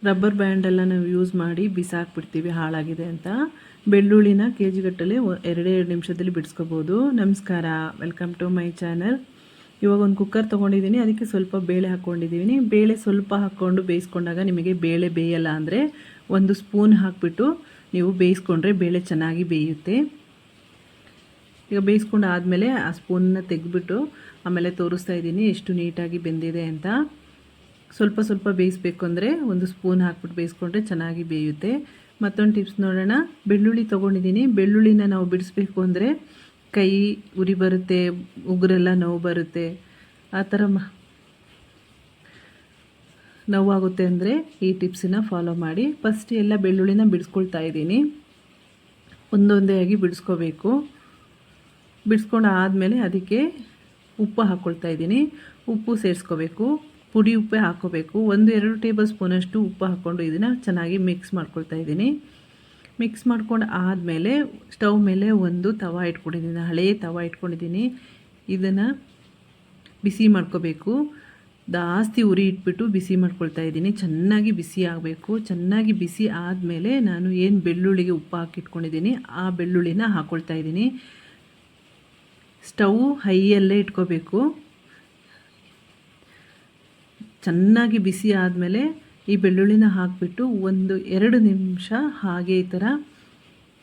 Rubber ಬ್ಯಾಂಡೆಲ್ಲ ನಾವು use ಮಾಡಿ ಬಿಸಾಕ್ಬಿಡ್ತೀವಿ ಹಾಳಾಗಿದೆ ಅಂತ. ಬೆಳ್ಳುಳ್ಳಿನ ಕೆ ಜಿಗಟ್ಟಲೆ 2 ನಿಮಿಷದಲ್ಲಿ ಬಿಡಿಸ್ಕೋಬೋದು. ನಮಸ್ಕಾರ, ವೆಲ್ಕಮ್ ಟು ಮೈ ಚಾನಲ್. ಇವಾಗ ಒಂದು ಕುಕ್ಕರ್ ತೊಗೊಂಡಿದ್ದೀನಿ, ಅದಕ್ಕೆ ಸ್ವಲ್ಪ ಬೇಳೆ ಹಾಕ್ಕೊಂಡಿದ್ದೀನಿ. ಬೇಳೆ ಸ್ವಲ್ಪ ಹಾಕ್ಕೊಂಡು ಬೇಯಿಸ್ಕೊಂಡಾಗ ನಿಮಗೆ ಬೇಳೆ ಬೇಯಲ್ಲ ಅಂದರೆ 1 ಸ್ಪೂನ್ ಹಾಕಿಬಿಟ್ಟು ನೀವು ಬೇಯಿಸ್ಕೊಂಡ್ರೆ ಬೇಳೆ ಚೆನ್ನಾಗಿ ಬೇಯುತ್ತೆ. ಈಗ ಬೇಯಿಸ್ಕೊಂಡು ಆದಮೇಲೆ ಆ ಸ್ಪೂನನ್ನ ತೆಗೆದ್ಬಿಟ್ಟು ಆಮೇಲೆ ತೋರಿಸ್ತಾ ಇದ್ದೀನಿ ಎಷ್ಟು ನೀಟಾಗಿ ಬೆಂದಿದೆ ಅಂತ. ಸ್ವಲ್ಪ ಸ್ವಲ್ಪ ಬೇಯಿಸ್ಬೇಕು ಅಂದರೆ 1 ಸ್ಪೂನ್ ಹಾಕ್ಬಿಟ್ಟು ಬೇಯಿಸ್ಕೊಂಡ್ರೆ ಚೆನ್ನಾಗಿ ಬೇಯುತ್ತೆ. ಮತ್ತೊಂದು ಟಿಪ್ಸ್ ನೋಡೋಣ. ಬೆಳ್ಳುಳ್ಳಿ ತೊಗೊಂಡಿದ್ದೀನಿ. ಬೆಳ್ಳುಳ್ಳಿನ ನಾವು ಬಿಡಿಸ್ಬೇಕು ಅಂದರೆ ಕೈ ಉರಿ ಬರುತ್ತೆ, ಉಗುರೆಲ್ಲ ನೋವು ಬರುತ್ತೆ, ಆ ಥರ ನೋವಾಗುತ್ತೆ ಅಂದರೆ ಈ ಟಿಪ್ಸನ್ನ ಫಾಲೋ ಮಾಡಿ. ಫಸ್ಟ್ ಎಲ್ಲ ಬೆಳ್ಳುಳ್ಳಿನ ಬಿಡಿಸ್ಕೊಳ್ತಾ ಇದ್ದೀನಿ. ಒಂದೊಂದೇ ಆಗಿ ಬಿಡಿಸ್ಕೋಬೇಕು. ಬಿಡಿಸ್ಕೊಂಡು ಆದಮೇಲೆ ಅದಕ್ಕೆ ಉಪ್ಪು ಹಾಕ್ಕೊಳ್ತಾ ಇದ್ದೀನಿ. ಉಪ್ಪು ಸೇರಿಸ್ಕೋಬೇಕು. ಪುಡಿ ಉಪ್ಪೇ ಹಾಕ್ಕೋಬೇಕು. 1-2 ಟೇಬಲ್ ಸ್ಪೂನಷ್ಟು ಉಪ್ಪು ಹಾಕ್ಕೊಂಡು ಇದನ್ನು ಚೆನ್ನಾಗಿ ಮಿಕ್ಸ್ ಮಾಡ್ಕೊಳ್ತಾ ಇದ್ದೀನಿ. ಮಿಕ್ಸ್ ಮಾಡ್ಕೊಂಡು ಆದಮೇಲೆ ಸ್ಟವ್ ಮೇಲೆ ಒಂದು ತವ ಇಟ್ಕೊಂಡಿದ್ದೀನಿ, ಹಳೆಯ ತವ ಇಟ್ಕೊಂಡಿದ್ದೀನಿ. ಇದನ್ನು ಬಿಸಿ ಮಾಡ್ಕೋಬೇಕು. ಜಾಸ್ತಿ ಉರಿ ಇಟ್ಬಿಟ್ಟು ಬಿಸಿ ಮಾಡ್ಕೊಳ್ತಾ ಇದ್ದೀನಿ. ಚೆನ್ನಾಗಿ ಬಿಸಿ ಆಗಬೇಕು. ಚೆನ್ನಾಗಿ ಬಿಸಿ ಆದಮೇಲೆ ನಾನು ಏನು ಬೆಳ್ಳುಳ್ಳಿಗೆ ಉಪ್ಪು ಹಾಕಿಟ್ಕೊಂಡಿದ್ದೀನಿ ಆ ಬೆಳ್ಳುಳ್ಳಿನ ಹಾಕ್ಕೊಳ್ತಾ ಇದ್ದೀನಿ. ಸ್ಟವ್ ಹೈಯಲ್ಲೇ ಇಟ್ಕೋಬೇಕು. ಚೆನ್ನಾಗಿ ಬಿಸಿ ಆದಮೇಲೆ ಈ ಬೆಳ್ಳುಳ್ಳಿನ ಹಾಕಿಬಿಟ್ಟು 1-2 ನಿಮಿಷ ಹಾಗೆ ಈ ಥರ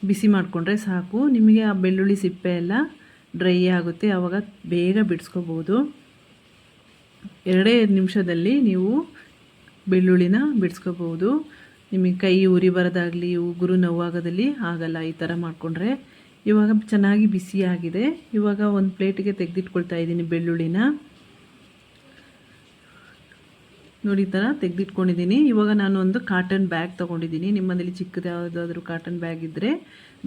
ಬಿಸಿ ಮಾಡಿಕೊಂಡ್ರೆ ಸಾಕು. ನಿಮಗೆ ಆ ಬೆಳ್ಳುಳ್ಳಿ ಸಿಪ್ಪೆ ಎಲ್ಲ ಡ್ರೈ ಆಗುತ್ತೆ, ಆವಾಗ ಬೇಗ ಬಿಡಿಸ್ಕೋಬೋದು. 2 ನಿಮಿಷದಲ್ಲಿ ನೀವು ಬೆಳ್ಳುಳ್ಳಿನ ಬಿಡಿಸ್ಕೋಬೋದು. ನಿಮಗೆ ಕೈ ಉರಿ ಬರೋದಾಗಲಿ ಉಗುರು ನೋವಾಗೋದಲ್ಲಿ ಆಗಲ್ಲ ಈ ಥರ ಮಾಡಿಕೊಂಡ್ರೆ. ಇವಾಗ ಚೆನ್ನಾಗಿ ಬಿಸಿಯಾಗಿದೆ. ಇವಾಗ ಒಂದು ಪ್ಲೇಟಿಗೆ ತೆಗೆದಿಟ್ಕೊಳ್ತಾ ಇದ್ದೀನಿ ಬೆಳ್ಳುಳ್ಳಿನ. ನೋಡಿ ಈ ಥರ ತೆಗೆದಿಟ್ಕೊಂಡಿದ್ದೀನಿ. ಇವಾಗ ನಾನು ಒಂದು ಕಾಟನ್ ಬ್ಯಾಗ್ ತೊಗೊಂಡಿದ್ದೀನಿ. ನಿಮ್ಮಲ್ಲಿ ಚಿಕ್ಕದು ಯಾವುದಾದ್ರೂ ಕಾಟನ್ ಬ್ಯಾಗ್ ಇದ್ದರೆ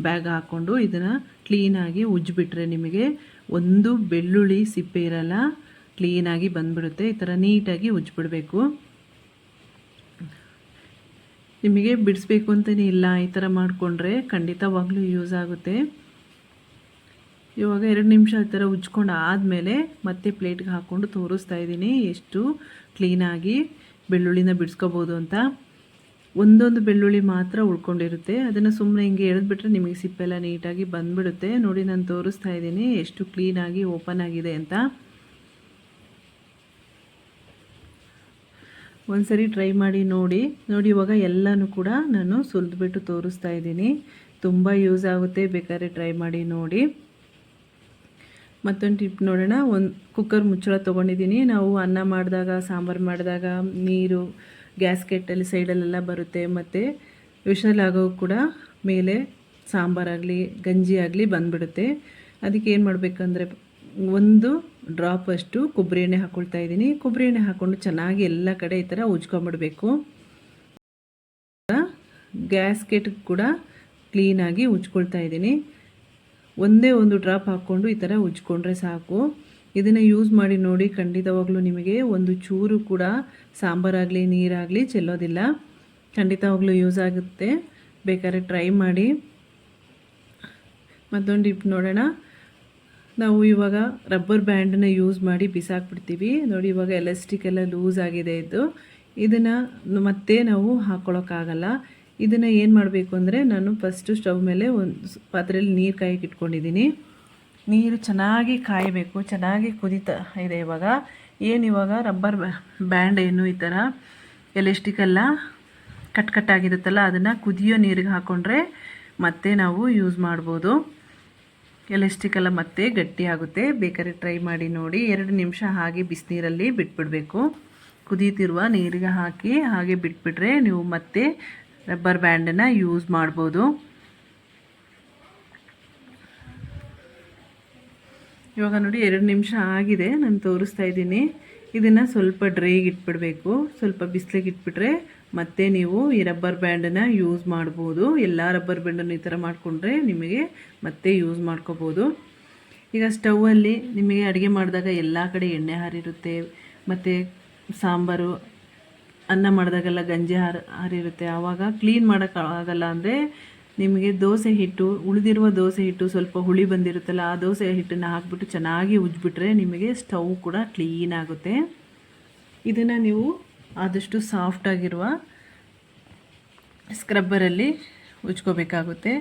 ಬ್ಯಾಗ್ ಹಾಕ್ಕೊಂಡು ಇದನ್ನು ಕ್ಲೀನಾಗಿ ಉಜ್ಜಿಬಿಟ್ರೆ ನಿಮಗೆ ಒಂದು ಬೆಳ್ಳುಳ್ಳಿ ಸಿಪ್ಪೆ ಇರಲ್ಲ, ಕ್ಲೀನಾಗಿ ಬಂದುಬಿಡುತ್ತೆ. ಈ ಥರ ನೀಟಾಗಿ ಉಜ್ಜಿಬಿಡಬೇಕು. ನಿಮಗೆ ಬಿಡಿಸ್ಬೇಕು ಅಂತಲೇ ಇಲ್ಲ, ಈ ಥರ ಮಾಡಿಕೊಂಡ್ರೆ ಖಂಡಿತವಾಗ್ಲೂ ಯೂಸ್ ಆಗುತ್ತೆ. ಇವಾಗ 2 ನಿಮಿಷ ಈ ಥರ ಉಜ್ಕೊಂಡು ಆದಮೇಲೆ ಮತ್ತೆ ಪ್ಲೇಟ್ಗೆ ಹಾಕ್ಕೊಂಡು ತೋರಿಸ್ತಾ ಇದ್ದೀನಿ ಎಷ್ಟು ಕ್ಲೀನಾಗಿ ಬೆಳ್ಳುಳ್ಳಿನ ಬಿಡಿಸ್ಕೋಬೋದು ಅಂತ. ಒಂದೊಂದು ಬೆಳ್ಳುಳ್ಳಿ ಮಾತ್ರ ಉಳ್ಕೊಂಡಿರುತ್ತೆ. ಅದನ್ನು ಸುಮ್ಮನೆ ಹಿಂಗೆ ಎಳೆದ್ಬಿಟ್ರೆ ನಿಮಗೆ ಸಿಪ್ಪೆಲ್ಲ ನೀಟಾಗಿ ಬಂದುಬಿಡುತ್ತೆ. ನೋಡಿ ನಾನು ತೋರಿಸ್ತಾ ಇದ್ದೀನಿ ಎಷ್ಟು ಕ್ಲೀನಾಗಿ ಓಪನ್ ಆಗಿದೆ ಅಂತ. ಒಂದ್ಸರಿ ಟ್ರೈ ಮಾಡಿ ನೋಡಿ. ಇವಾಗ ಎಲ್ಲನೂ ಕೂಡ ನಾನು ಸುಲಿದ್ಬಿಟ್ಟು ತೋರಿಸ್ತಾ ಇದ್ದೀನಿ. ತುಂಬ ಯೂಸ್ ಆಗುತ್ತೆ, ಬೇಕಾದ್ರೆ ಟ್ರೈ ಮಾಡಿ ನೋಡಿ. ಮತ್ತೊಂದು ಟಿಪ್ ನೋಡೋಣ. ಒಂದು ಕುಕ್ಕರ್ ಮುಚ್ಚಳ ತೊಗೊಂಡಿದ್ದೀನಿ. ನಾವು ಅನ್ನ ಮಾಡಿದಾಗ, ಸಾಂಬಾರು ಮಾಡಿದಾಗ ನೀರು ಗ್ಯಾಸ್ಕೆಟಲ್ಲಿ ಸೈಡಲ್ಲೆಲ್ಲ ಬರುತ್ತೆ, ಮತ್ತು ವಿಷಲ್ ಆಗೋ ಕೂಡ ಮೇಲೆ ಸಾಂಬಾರಾಗಲಿ ಗಂಜಿ ಆಗಲಿ ಬಂದುಬಿಡುತ್ತೆ. ಅದಕ್ಕೆ ಏನು ಮಾಡಬೇಕಂದ್ರೆ 1 ಡ್ರಾಪ್ ಅಷ್ಟು ಕೊಬ್ಬರಿ ಎಣ್ಣೆ ಹಾಕ್ಕೊಳ್ತಾ ಇದ್ದೀನಿ. ಕೊಬ್ಬರಿ ಎಣ್ಣೆ ಹಾಕ್ಕೊಂಡು ಚೆನ್ನಾಗಿ ಎಲ್ಲ ಕಡೆ ಈ ಥರ ಉಜ್ಕೊಂಬಿಡಬೇಕು. ಗ್ಯಾಸ್ಕೆಟ್ ಕೂಡ ಕ್ಲೀನಾಗಿ ಉಜ್ಕೊಳ್ತಾ ಇದ್ದೀನಿ. ಒಂದೇ ಒಂದು ಡ್ರಾಪ್ ಹಾಕ್ಕೊಂಡು ಈ ಥರ ಉಜ್ಕೊಂಡ್ರೆ ಸಾಕು. ಇದನ್ನು ಯೂಸ್ ಮಾಡಿ ನೋಡಿ. ಖಂಡಿತವಾಗ್ಲೂ ನಿಮಗೆ ಒಂದು ಚೂರು ಕೂಡ ಸಾಂಬಾರಾಗಲಿ ನೀರಾಗಲಿ ಚೆಲ್ಲೋದಿಲ್ಲ. ಖಂಡಿತವಾಗ್ಲೂ ಯೂಸ್ ಆಗುತ್ತೆ, ಬೇಕಾದ್ರೆ ಟ್ರೈ ಮಾಡಿ. ಮತ್ತೊಂದು ಟಿಪ್ ನೋಡೋಣ. ನಾವು ಇವಾಗ ರಬ್ಬರ್ ಬ್ಯಾಂಡನ್ನ ಯೂಸ್ ಮಾಡಿ ಬಿಸಾಕ್ಬಿಡ್ತೀವಿ. ನೋಡಿ ಇವಾಗ ಎಲಾಸ್ಟಿಕ್ ಎಲ್ಲ ಲೂಸ್ ಆಗಿದೆ ಇದು. ಇದನ್ನು ಮತ್ತೆ ನಾವು ಹಾಕ್ಕೊಳ್ಳೋಕ್ಕಾಗಲ್ಲ. ಇದನ್ನು ಏನು ಮಾಡಬೇಕು ಅಂದರೆ, ನಾನು ಫಸ್ಟು ಸ್ಟವ್ ಮೇಲೆ ಒಂದು ಪಾತ್ರೆಯಲ್ಲಿ ನೀರು ಕಾಯಕ್ಕೆ ಇಟ್ಕೊಂಡಿದ್ದೀನಿ. ನೀರು ಚೆನ್ನಾಗಿ ಕಾಯಬೇಕು. ಚೆನ್ನಾಗಿ ಕುದೀತಾ ಇದೆ ಇವಾಗ. ಇವಾಗ ರಬ್ಬರ್ ಬ್ಯಾಂಡ್ ಏನು ಈ ಥರ ಎಲಾಸ್ಟಿಕೆಲ್ಲ ಕಟ್ಟಾಗಿರುತ್ತಲ್ಲ, ಅದನ್ನು ಕುದಿಯೋ ನೀರಿಗೆ ಹಾಕ್ಕೊಂಡ್ರೆ ಮತ್ತೆ ನಾವು ಯೂಸ್ ಮಾಡ್ಬೋದು. ಎಲಾಸ್ಟಿಕೆಲ್ಲ ಮತ್ತೆ ಗಟ್ಟಿ ಆಗುತ್ತೆ. ಬೇಕಾದ್ರೆ ಟ್ರೈ ಮಾಡಿ ನೋಡಿ. 2 ನಿಮಿಷ ಹಾಗೆ ಬಿಸಿನೀರಲ್ಲಿ ಬಿಟ್ಬಿಡಬೇಕು. ಕುದೀತಿರುವ ನೀರಿಗೆ ಹಾಕಿ ಹಾಗೆ ಬಿಟ್ಬಿಟ್ರೆ ನೀವು ಮತ್ತೆ ರಬ್ಬರ್ ಬ್ಯಾಂಡನ್ನು ಯೂಸ್ ಮಾಡ್ಬೋದು. ಇವಾಗ ನೋಡಿ 2 ನಿಮಿಷ ಆಗಿದೆ, ನಾನು ತೋರಿಸ್ತಾ ಇದ್ದೀನಿ. ಇದನ್ನು ಸ್ವಲ್ಪ ಡ್ರೈಗೆ ಇಟ್ಬಿಡಬೇಕು. ಸ್ವಲ್ಪ ಬಿಸಿಲಿಗೆ ಇಟ್ಬಿಟ್ರೆ ಮತ್ತೆ ನೀವು ಈ ರಬ್ಬರ್ ಬ್ಯಾಂಡನ್ನು ಯೂಸ್ ಮಾಡ್ಬೋದು. ಎಲ್ಲ ರಬ್ಬರ್ ಬ್ಯಾಂಡನ್ನು ಈ ಥರ ಮಾಡಿಕೊಂಡ್ರೆ ನಿಮಗೆ ಮತ್ತೆ ಯೂಸ್ ಮಾಡ್ಕೋಬೋದು. ಈಗ ಸ್ಟವ್ವಲ್ಲಿ ನಿಮಗೆ ಅಡುಗೆ ಮಾಡಿದಾಗ ಎಲ್ಲ ಕಡೆ ಎಣ್ಣೆ ಹಾರಿರುತ್ತೆ, ಮತ್ತು ಸಾಂಬಾರು ಅನ್ನ ಮಾಡಿದಾಗೆಲ್ಲ ಗಂಜಿ ಹಾರಿರುತ್ತೆ. ಆವಾಗ ಕ್ಲೀನ್ ಮಾಡೋಕ್ಕಾಗಲ್ಲ ಅಂದರೆ ನಿಮಗೆ ದೋಸೆ ಹಿಟ್ಟು, ಉಳಿದಿರುವ ದೋಸೆ ಹಿಟ್ಟು ಸ್ವಲ್ಪ ಹುಳಿ ಬಂದಿರುತ್ತಲ್ಲ, ಆ ದೋಸೆ ಹಿಟ್ಟನ್ನು ಹಾಕಿಬಿಟ್ಟು ಚೆನ್ನಾಗಿ ಉಜ್ಜಿಬಿಟ್ರೆ ನಿಮಗೆ ಸ್ಟವ್ ಕೂಡ ಕ್ಲೀನ್ ಆಗುತ್ತೆ. ಇದನ್ನು ನೀವು ಆದಷ್ಟು ಸಾಫ್ಟಾಗಿರುವ ಸ್ಕ್ರಬ್ಬರಲ್ಲಿ ಉಜ್ಕೋಬೇಕಾಗುತ್ತೆ.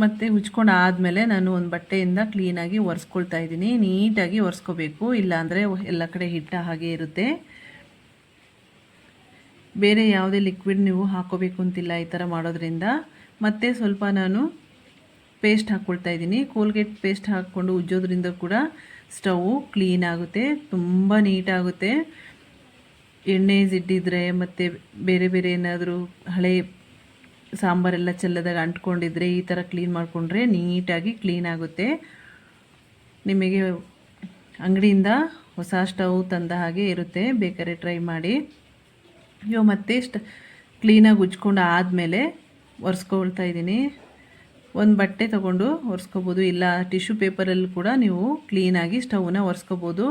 ಮತ್ತು ಉಜ್ಕೊಂಡು ಆದಮೇಲೆ ನಾನು ಒಂದು ಬಟ್ಟೆಯಿಂದ ಕ್ಲೀನಾಗಿ ಒರೆಸ್ಕೊಳ್ತಾ ಇದ್ದೀನಿ. ನೀಟಾಗಿ ಒರೆಸ್ಕೋಬೇಕು, ಇಲ್ಲಾಂದರೆ ಎಲ್ಲ ಕಡೆ ಹಿಟ್ಟ ಹಾಗೆ ಇರುತ್ತೆ. ಬೇರೆ ಯಾವುದೇ ಲಿಕ್ವಿಡ್ ನೀವು ಹಾಕ್ಕೋಬೇಕು ಅಂತಿಲ್ಲ ಈ ಥರ ಮಾಡೋದ್ರಿಂದ. ಮತ್ತು ಸ್ವಲ್ಪ ನಾನು ಪೇಸ್ಟ್ ಹಾಕ್ಕೊಳ್ತಾ ಇದ್ದೀನಿ. ಕೋಲ್ಗೇಟ್ ಪೇಸ್ಟ್ ಹಾಕ್ಕೊಂಡು ಉಜ್ಜೋದ್ರಿಂದ ಕೂಡ ಸ್ಟವ್ ಕ್ಲೀನ್ ಆಗುತ್ತೆ, ತುಂಬ ನೀಟಾಗುತ್ತೆ. ಎಣ್ಣೆ ಜಿಡ್ಡಿದ್ರೆ ಮತ್ತು ಬೇರೆ ಬೇರೆ ಏನಾದರೂ ಹಳೆ ಸಾಂಬಾರೆಲ್ಲ ಚೆಲ್ಲದಾಗ ಅಂಟ್ಕೊಂಡಿದ್ರೆ ಈ ಥರ ಕ್ಲೀನ್ ಮಾಡಿಕೊಂಡ್ರೆ ನೀಟಾಗಿ ಕ್ಲೀನ್ ಆಗುತ್ತೆ. ನಿಮಗೆ ಅಂಗಡಿಯಿಂದ ಹೊಸ ಸ್ಟವ್ ತಂದ ಹಾಗೆ ಇರುತ್ತೆ, ಬೇಕಾದ್ರೆ ಟ್ರೈ ಮಾಡಿ. ಇವಾಗ ಮತ್ತೆ ಕ್ಲೀನಾಗಿ ಉಜ್ಕೊಂಡು ಆದಮೇಲೆ ಒರೆಸ್ಕೊಳ್ತಾ ಇದ್ದೀನಿ. ಒಂದು ಬಟ್ಟೆ ತೊಗೊಂಡು ಒರೆಸ್ಕೋಬೋದು, ಇಲ್ಲ ಟಿಶ್ಯೂ ಪೇಪರಲ್ಲಿ ಕೂಡ ನೀವು ಕ್ಲೀನಾಗಿ ಸ್ಟವ್ನ ಒರೆಸ್ಕೋಬೋದು.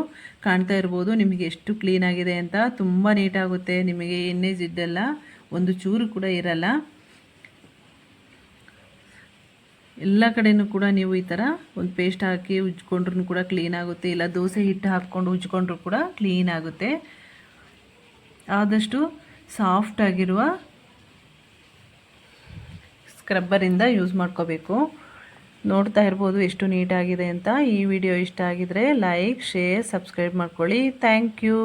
ಕಾಣ್ತಾ ಇರ್ಬೋದು ನಿಮಗೆ ಎಷ್ಟು ಕ್ಲೀನಾಗಿದೆ ಅಂತ. ತುಂಬ ನೀಟಾಗುತ್ತೆ, ನಿಮಗೆ ಎಣ್ಣೆ ಜಿಡ್ಡೆಲ್ಲ ಒಂದು ಚೂರು ಕೂಡ ಇರಲ್ಲ. ಎಲ್ಲ ಕಡೆಯೂ ಕೂಡ ನೀವು ಈ ಥರ ಒಂದು ಪೇಸ್ಟ್ ಹಾಕಿ ಉಜ್ಕೊಂಡ್ರೂ ಕೂಡ ಕ್ಲೀನ್ ಆಗುತ್ತೆ, ಇಲ್ಲ ದೋಸೆ ಹಿಟ್ಟು ಹಾಕ್ಕೊಂಡು ಉಜ್ಕೊಂಡ್ರೂ ಕೂಡ ಕ್ಲೀನ್ ಆಗುತ್ತೆ. ಆದಷ್ಟು ಸಾಫ್ಟಾಗಿರುವ ಸ್ಕ್ರಬ್ಬರಿಂದ ಯೂಸ್ ಮಾಡ್ಕೋಬೇಕು. ನೋಡ್ತಾ ಇರ್ಬೋದು ಎಷ್ಟು ನೀಟಾಗಿದೆ ಅಂತ. ಈ ವಿಡಿಯೋ ಇಷ್ಟ ಆಗಿದರೆ ಲೈಕ್, ಶೇರ್, ಸಬ್ಸ್ಕ್ರೈಬ್ ಮಾಡ್ಕೊಳ್ಳಿ. Thank you.